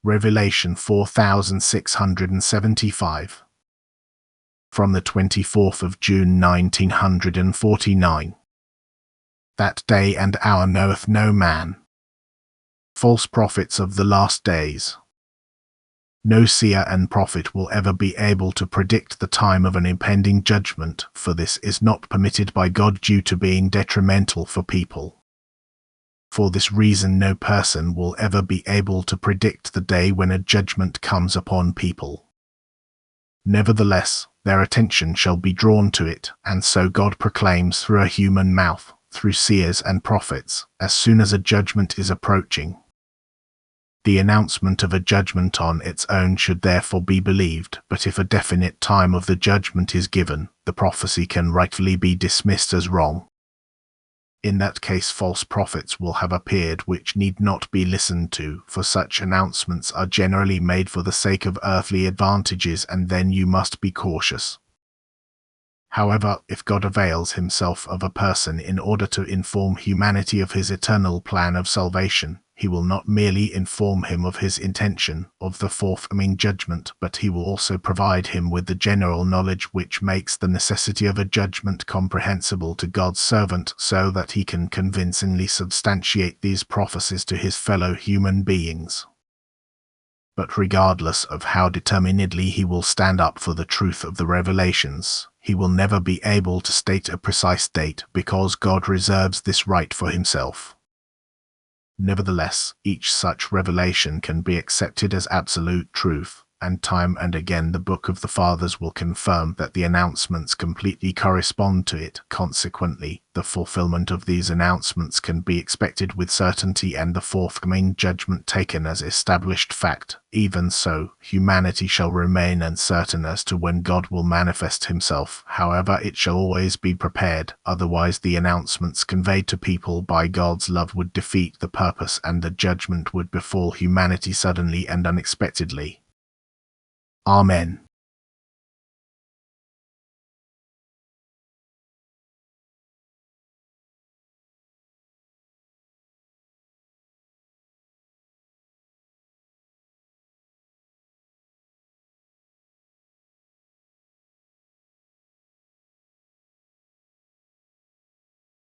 Revelation 4675. From the 24th of June 1949. That day and hour knoweth no man. False prophets of the last days. No seer and prophet will ever be able to predict the time of an impending judgment, for this is not permitted by God due to being detrimental for people. For this reason no person will ever be able to predict the day when a judgment comes upon people. Nevertheless, their attention shall be drawn to it, and so God proclaims through a human mouth, through seers and prophets, as soon as a judgment is approaching. The announcement of a judgment on its own should therefore be believed, but if a definite time of the judgment is given, the prophecy can rightfully be dismissed as wrong. In that case false prophets will have appeared which need not be listened to, for such announcements are generally made for the sake of earthly advantages, and then you must be cautious. However, if God avails himself of a person in order to inform humanity of his eternal plan of salvation, he will not merely inform him of his intention of the forthcoming judgment, but he will also provide him with the general knowledge which makes the necessity of a judgment comprehensible to God's servant, so that he can convincingly substantiate these prophecies to his fellow human beings. But regardless of how determinedly he will stand up for the truth of the revelations, he will never be able to state a precise date, because God reserves this right for himself. Nevertheless, each such revelation can be accepted as absolute truth, and time and again the Book of the Fathers will confirm that the announcements completely correspond to it. Consequently, the fulfillment of these announcements can be expected with certainty and the forthcoming judgment taken as established fact. Even so, humanity shall remain uncertain as to when God will manifest himself. However, it shall always be prepared, otherwise the announcements conveyed to people by God's love would defeat the purpose and the judgment would befall humanity suddenly and unexpectedly. Amen.